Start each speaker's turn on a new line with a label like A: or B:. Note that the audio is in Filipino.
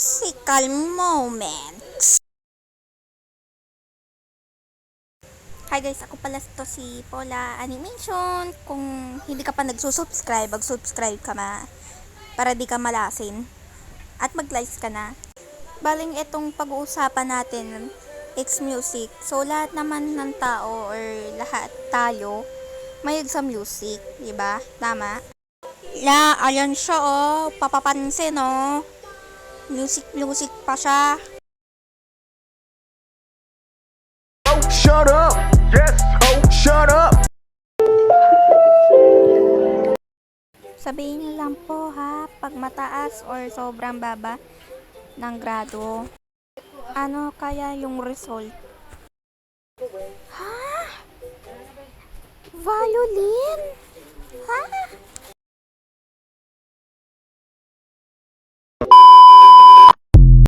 A: musical moments. Hi guys, ako pala to si Paula Animation. Kung hindi ka pa nagsusubscribe, mag-subscribe ka na para di ka malasin. At mag-like ka na. Baling itong pag-uusapan natin, it's music. So lahat naman ng tao or lahat tayo mahilig sa music, di ba? Tama? Ayan siya oh, papapansin oh. Music pa siya.
B: Oh, shut up. Yes, oh, shut up.
A: Sabihin niyo lang po ha, pag mataas or sobrang baba ng grado. Ano kaya yung result? Ha? Violin? Ha?